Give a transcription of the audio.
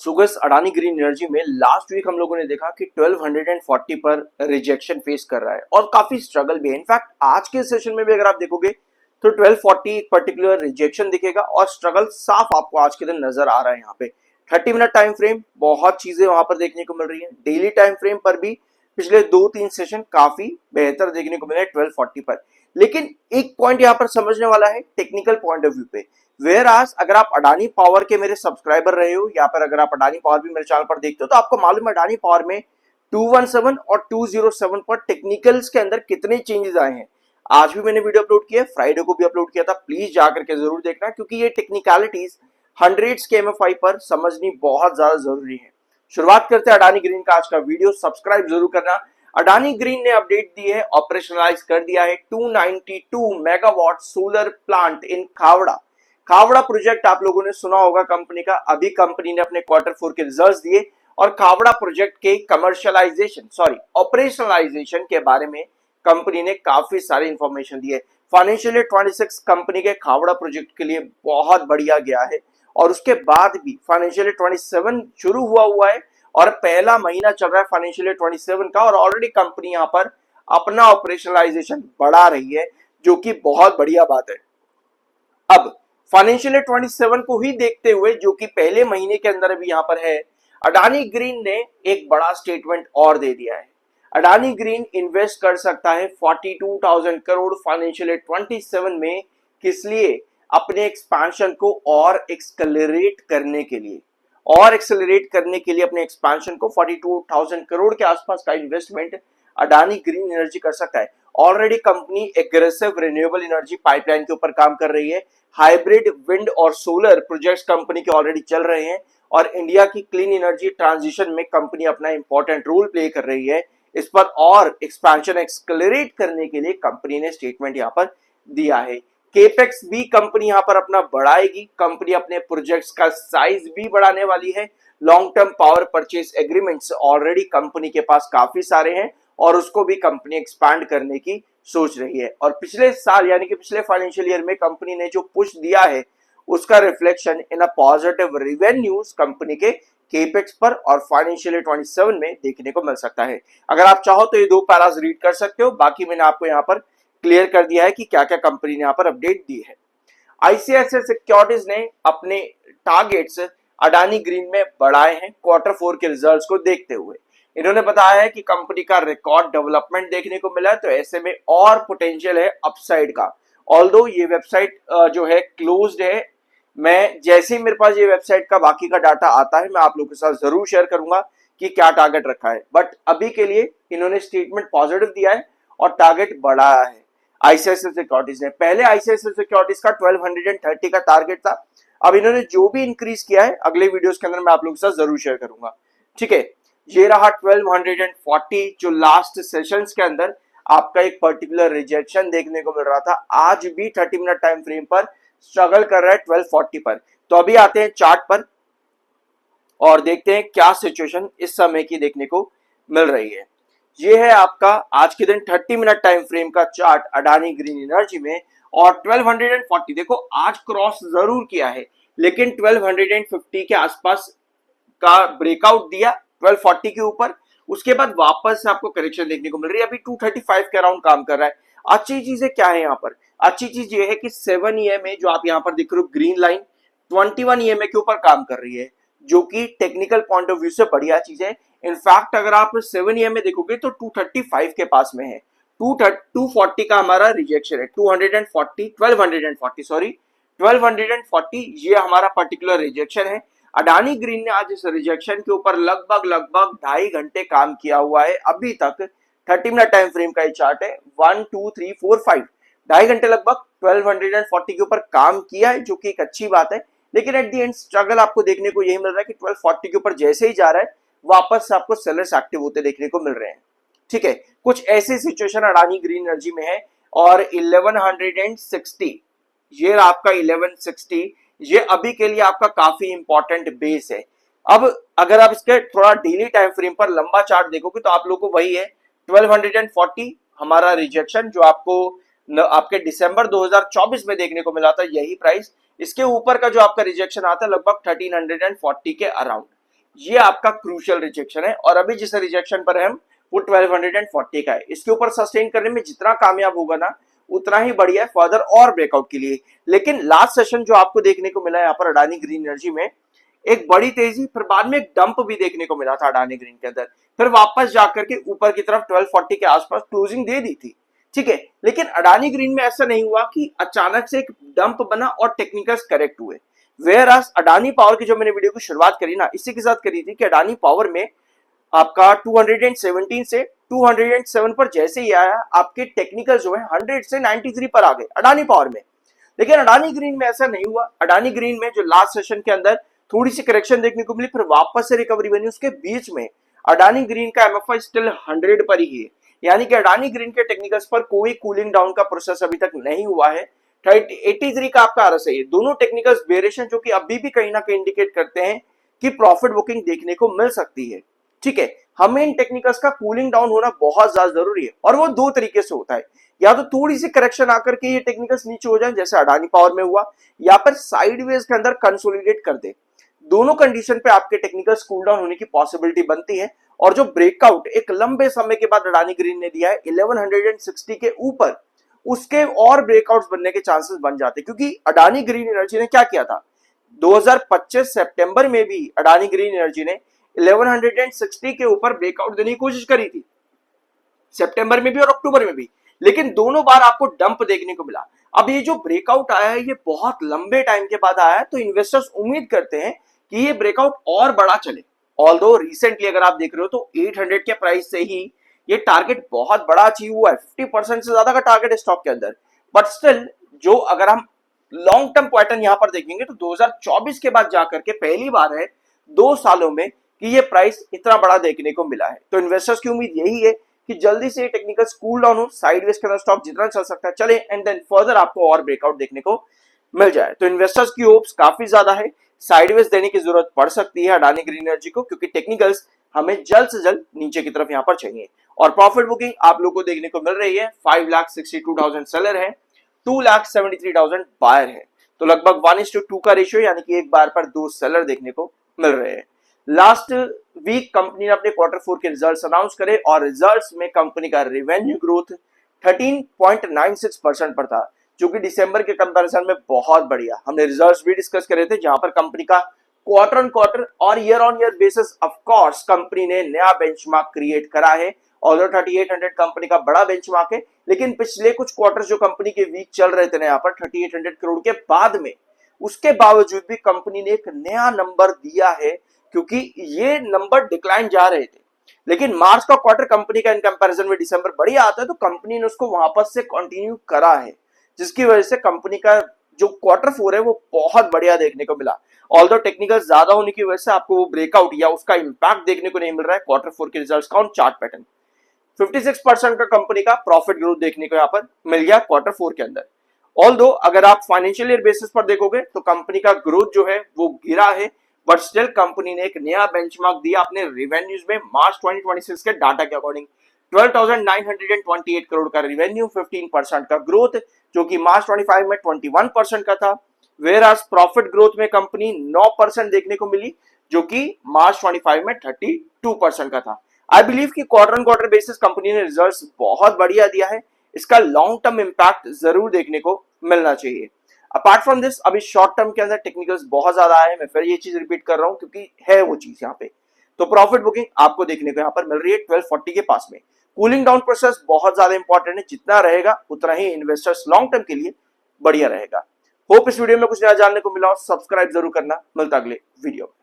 सुगस Adani green energy में last week हम लोगों ने देखा कि 1240 पर रिजेक्शन फेस कर रहा है और काफी स्ट्रगल भी है। इनफैक्ट आज के सेशन में भी अगर आप देखोगे तो 1240 एक पर्टिकुलर रिजेक्शन दिखेगा और स्ट्रगल साफ आपको आज के दिन नजर आ रहा है। यहाँ पे 30 मिनट टाइम फ्रेम बहुत चीजें वहां पर देखने को मिल रही है। डेली टाइम फ्रेम पर भी पिछले 2-3 सेशन काफी बेहतर देखने को मिला है 1240 पर। लेकिन एक पॉइंट यहाँ पर समझने वाला है टेक्निकल पॉइंट ऑफ व्यू पे। वेयर आज अगर आप अडानी पावर के मेरे सब्सक्राइबर रहे हो या फिर अगर आप अडानी पावर भी मेरे चैनल पर देखते हो तो आपको मालूम है अडानी पावर में 217 और 207 पर टेक्निकल्स के अंदर कितने चेंजेस आए हैं। आज भी मैंने वीडियो अपलोड किया, फ्राइडे को भी अपलोड किया था, प्लीज जाकर के जरूर देखना क्योंकि ये टेक्निकलिटीज हंड्रेड्स के एमएफआई पर समझनी बहुत ज्यादा जरूरी है। शुरुआत करते हैं अडानी ग्रीन का आज का वीडियो। सब्सक्राइब जरूर करना। अडानी ग्रीन ने अपडेट दी है, ऑपरेशनलाइज कर दिया है 292 megawatt solar plant in Khavda. Khavda project आप लोगों ने सुना होगा कंपनी का। अभी कंपनी ने अपने Q4 के रिजल्ट्स दिए और खावड़ा प्रोजेक्ट के ऑपरेशनलाइजेशन के बारे में कंपनी ने काफी सारी इंफॉर्मेशन दी है। फाइनेंशियल ईयर 26 कंपनी के खावड़ा प्रोजेक्ट के लिए बहुत बढ़िया गया है और उसके बाद भी फाइनेंशियल ईयर 27 शुरू हुआ है और पहला महीना चल रहा है फाइनेंशियल ईयर 27 का और ऑलरेडी कंपनी यहाँ पर अपना ऑपरेशनलाइजेशन बढ़ा रही है, जो कि बहुत बढ़िया बात है। अब फाइनेंशियल ईयर 27 को ही देखते हुए, जो कि पहले महीने के अंदर अभी यहाँ पर है, अडानी ग्रीन ने एक बड़ा स्टेटमेंट और दे दिया है। अडानी ग्रीन इन्वेस्ट कर सकता है 42,000 करोड़ फाइनेंशियल ईयर 27 में। किस लिए? अपने एक्सपेंशन को और एक्सेलरेट करने के लिए अपने एक्सपेंशन को 42,000 करोड़ के आसपास का इन्वेस्टमेंट अडानी ग्रीन एनर्जी कर सकता है। Already company aggressive renewable energy pipeline के ऊपर काम कर रही है। हाइब्रिड विंड और सोलर प्रोजेक्ट्स कंपनी के ऑलरेडी चल रहे हैं और इंडिया की क्लीन एनर्जी ट्रांजिशन में कंपनी अपना इंपॉर्टेंट रोल प्ले कर रही है। इस पर और एक्सपेंशन एक्सेलरेट करने के लिए कंपनी ने स्टेटमेंट यहाँ पर दिया है। केपेक्स भी कंपनी यहाँ पर अपना बढ़ाएगी। कंपनी अपने प्रोजेक्ट्स का साइज भी बढ़ाने वाली है। Long term power purchase agreements already company के पास काफी सारे हैं और उसको भी कंपनी एक्सपैंड करने की सोच रही है। और पिछले साल यानी कि पिछले फाइनेंशियल ईयर में कंपनी ने जो पुश दिया है उसका reflection in a positive revenues company के केपेक्स पर और फाइनेंशियल ईयर 27 में देखने को मिल सकता है। अगर आप चाहो तो ये दो पैराज रीड कर सकते हो, बाकी मैंने आपको यहाँ पर क्लियर कर दिया है कि क्या क्या कंपनी ने यहाँ पर अपडेट दी है। आईसीआईसीआई सिक्योरिटीज ने अपने टारगेट्स अडानी ग्रीन में बढ़ाए हैं Q4 के रिजल्ट्स को देखते हुए। इन्होंने बताया है कि कंपनी का रिकॉर्ड डेवलपमेंट देखने को मिला है, तो ऐसे में और पोटेंशियल है अपसाइड का। ऑल्दो ये वेबसाइट जो है क्लोज्ड है, मैं जैसे ही मेरे पास ये वेबसाइट का बाकी का डाटा आता है मैं आप लोगों के साथ जरूर शेयर करूंगा कि क्या टारगेट रखा है। बट अभी के लिए इन्होंने स्टेटमेंट पॉजिटिव दिया है और टारगेट बढ़ाया है आईसीआईसीआई सिक्योरिटीज ने। पहले आईसीआईसीआई सिक्योरिटीज का 1230 का टारगेट था। अब इन्होंने जो भी इंक्रीज किया है अगले वीडियोस के अंदर मैं आप लोगों के साथ जरूर शेयर करूंगा। ठीक है, ये रहा 1240 जो लास्ट सेशंस के अंदर आपका एक पर्टिकुलर रिजेक्शन देखने को मिल रहा था। आज भी 30 मिनट टाइम फ्रेम पर स्ट्रगल कर रहा है 1240 पर। तो अभी आते हैं चार्ट पर और देखते हैं क्या सिचुएशन इस समय की देखने को मिल रही है। ये है आपका आज के दिन 30 मिनट टाइम फ्रेम का चार्ट अडानी ग्रीन एनर्जी में और 1240 देखो आज क्रॉस जरूर किया है लेकिन 1250 के आसपास का ब्रेकआउट दिया 1240 के ऊपर। उसके बाद वापस से आपको करेक्शन देखने को मिल रही है। अभी 235 के अराउंड काम कर रहा है। अच्छी चीजें क्या है यहाँ पर? अच्छी चीज ये है कि 7 EMA जो आप यहाँ पर देख रहे हो ग्रीन लाइन 21 EMA के ऊपर काम कर रही है, जो कि टेक्निकल पॉइंट ऑफ व्यू से बढ़िया चीज है। इनफैक्ट अगर आप 7 EMA देखोगे तो 235 के पास में है। 240 का हमारा रिजेक्शन है। 1240 ये हमारा पर्टिकुलर रिजेक्शन है। अडानी ग्रीन ने आज इस रिजेक्शन के ऊपर लगभग 2.5 घंटे काम किया हुआ है। अभी तक 30 मिनट टाइम फ्रेम का ये चार्ट है 1 2 3 4 5 2.5 घंटे लगभग 1240 के ऊपर काम किया है, जो कि एक अच्छी बात है। लेकिन एट द एंड स्ट्रगल आपको देखने को यही मिल रहा है कि 1240 के ऊपर जैसे ही जा रहा है वापस से आपको सेलर्स एक्टिव होते देखने को मिल रहे हैं। ठीक है, कुछ ऐसी सिचुएशन अडानी ग्रीन एनर्जी में है और 1160 ये आपका 1160 ये अभी के लिए आपका काफी इंपॉर्टेंट बेस है। अब अगर आप इसके थोड़ा डेली टाइम फ्रेम पर लंबा चार्ट देखोगे तो आप लोगों को वही है 1240 हमारा रिजेक्शन जो आपको आपके दिसंबर 2024 में देखने को मिला था, यही प्राइस। इसके ऊपर का जो आपका रिजेक्शन आता है लगभग 1340 के अराउंड। ये आपका क्रूशियल रिजेक्शन है और अभी जिस रिजेक्शन पर है हम वो 1240 का है। इसके ऊपर सस्टेन करने में जितना कामयाब होगा ना उतना ही बढ़िया है फर्दर और ब्रेकआउट के लिए। लेकिन लास्ट सेशन जो आपको देखने को मिला है यहाँ पर अडानी ग्रीन एनर्जी में, एक बड़ी तेजी फिर बाद में एक डंप भी देखने को मिला था अडानी ग्रीन के अंदर, फिर वापस जाकर के ऊपर की तरफ 1240 के आसपास क्लोजिंग दे दी थी, ठीक है। लेकिन अडानी ग्रीन में ऐसा नहीं हुआ कि अचानक से एक डंप बना और टेक्निकल्स करेक्ट हुए। वेयर आज अडानी पावर की जो मैंने वीडियो की शुरुआत करी ना, इसी के साथ करी थी कि अडानी पावर में आपका 217 से 207 पर जैसे ही आया आपके टेक्निकल जो है 100 से 93 पर आ गए अडानी पावर में। लेकिन अडानी ग्रीन में ऐसा नहीं हुआ। अडानी ग्रीन में जो लास्ट सेशन के अंदर थोड़ी सी करेक्शन देखने को मिली, फिर वापस से रिकवरी बनी, उसके बीच में अडानी ग्रीन का एमएफआई स्टिल 100 पर ही है, यानी कि अडानी ग्रीन के टेक्निकल्स पर कोई कूलिंग डाउन का प्रोसेस अभी तक नहीं हुआ है। 83 का आपका आरएसआई है। दोनों टेक्निकल्स बेरिश हैं जो कि अभी भी कहीं ना कहीं इंडिकेट करते हैं कि प्रॉफिट बुकिंग देखने को मिल सकती है, ठीक है। हमें इन टेक्निकल्स का कूलिंग डाउन होना बहुत ज्यादा जरूरी है और वो दो तरीके से होता है, या तो थोड़ी सी करेक्शन आकर के ये टेक्निकल्स नीचे हो जाए जैसे अडानी पावर में हुआ, या फिर साइडवेज के अंदर कंसोलिडेट कर दे। दोनों कंडीशन पे आपके टेक्निकल्स कूल डाउन होने की पॉसिबिलिटी बनती है। और जो ब्रेकआउट एक लंबे समय के बाद अडानी ग्रीन ने दिया है 1160 के ऊपर, उसके और ब्रेकआउट्स बनने के चांसेस बन जाते हैं, क्योंकि अडानी ग्रीन एनर्जी ने क्या किया था 2025 सितंबर में भी अडानी ग्रीन एनर्जी ने 1160 के ऊपर ब्रेकआउट देने की कोशिश करी थी, सितंबर में भी और अक्टूबर में भी, लेकिन दोनों बार आपको डंप देखने को मिला। अब ये जो ब्रेकआउट आया है ये बहुत लंबे टाइम के बाद आया है, तो इन्वेस्टर्स उम्मीद करते हैं कि ये ब्रेकआउट और बड़ा चले। ऑल्दो रिसेंटली अगर आप देख रहे हो तो 800 के प्राइस से ही ये टारगेट बहुत बड़ा अचीव हुआ है, 50% से ज्यादा का टारगेट है स्टॉक के अंदर। बट स्टिल जो अगर हम लॉन्ग टर्म पैटर्न यहां पर देखेंगे तो 2024 के बाद जाकर के पहली बार है 2 सालों में कि ये प्राइस इतना बड़ा देखने को मिला है। तो इन्वेस्टर्स की उम्मीद यही है कि जल्दी से टेक्निकल कूल डाउन हो, साइडवेज के अंदर स्टॉक जितना चल सकता है चले, एंड देन फर्दर आपको और ब्रेकआउट देखने को मिल जाए। तो इन्वेस्टर्स की होप्स काफी ज्यादा है, साइडवेज देने की जरूरत पड़ सकती है अडानी ग्रीन एनर्जी को, क्योंकि टेक्निकल्स हमें जल्द से जल्द नीचे की तरफ यहां पर चाहिए। और प्रॉफिट बुकिंग आप लोगों को देखने को मिल रही है, 5,62,000 सेलर है, 2,73,000 बायर है, तो लगभग 1:2 का रेशियो, यानी कि एक बार पर 2 सेलर देखने को मिल रहे हैं। लास्ट वीक कंपनी ने अपने Q4 के रिजल्ट्स अनाउंस करे और रिजल्ट्स में कंपनी का रेवेन्यू ग्रोथ 13.96% पर था, जो कि दिसंबर के कंपैरिजन में बहुत बढ़िया। हमने रिजल्ट्स भी डिस्कस करे थे जहां पर कंपनी का क्वार्टर ऑन क्वार्टर और year on year basis of course company ने नया बेंचमार्क क्रिएट करा है। ऑल्दो 3800 कंपनी का बड़ा बेंचमार्क है, लेकिन पिछले कुछ क्वार्टर जो कंपनी के वीक चल रहे थे ना यहाँ पर 3800 करोड़ के बाद में, उसके बावजूद भी कंपनी ने एक नया नंबर दिया है, क्योंकि ये नंबर डिक्लाइन जा रहे थे। लेकिन मार्च का क्वार्टर कंपनी का इन कंपैरिजन में दिसंबर बढ़िया आता है, तो कंपनी ने उसको वापस से कंटिन्यू करा है, जिसकी वजह से कंपनी का जो Q4 है वो बहुत बढ़िया देखने को मिला। ऑल्दो टेक्निकल ज्यादा होने की वजह से आपको वो ब्रेकआउट या उसका इंपैक्ट देखने को नहीं मिल रहा है Q4 के रिजल्ट्स का ऑन चार्ट पैटर्न। 56% का कंपनी का प्रॉफिट ग्रोथ देखने को यहाँ पर मिल गया Q4 के अंदर। ऑल्दो अगर आप फाइनेंशियल ईयर बेसिस पर देखोगे तो कंपनी का ग्रोथ जो है वो गिरा है, बट स्टिल कंपनी ने एक नया बेंचमार्क दिया अपने रेवेन्यूज में मार्च 2026 के डाटा के अकॉर्डिंग। 12,928 करोड़ का रेवेन्यू, 15% का ग्रोथ, जो कि मार्च 25 में 21% का था। वेयर आज प्रॉफिट ग्रोथ में कंपनी 9% देखने को मिली, जो कि मार्च 25 में 32% का था। आई बिलीव कि quarter on quarter basis company ने रिजल्ट्स बहुत बढ़िया दिया है, इसका लॉन्ग टर्म इंपैक्ट जरूर देखने को मिलना चाहिए। अपार्ट फ्रॉम दिस अभी शॉर्ट टर्म के अंदर टेक्निकल्स बहुत ज्यादा आए हैं, मैं फिर ये चीज रिपीट कर रहा हूं क्योंकि है वो चीज यहाँ पे। तो प्रॉफिट बुकिंग आपको देखने को यहाँ पर मिल रही है 1240 के पास में। कूलिंग डाउन प्रोसेस बहुत ज्यादा इंपॉर्टेंट है, जितना रहेगा उतना ही इन्वेस्टर्स लॉन्ग टर्म के लिए बढ़िया रहेगा। होप इस वीडियो में कुछ नया जानने को मिला हो, सब्सक्राइब जरूर करना। मिलता अगले वीडियो।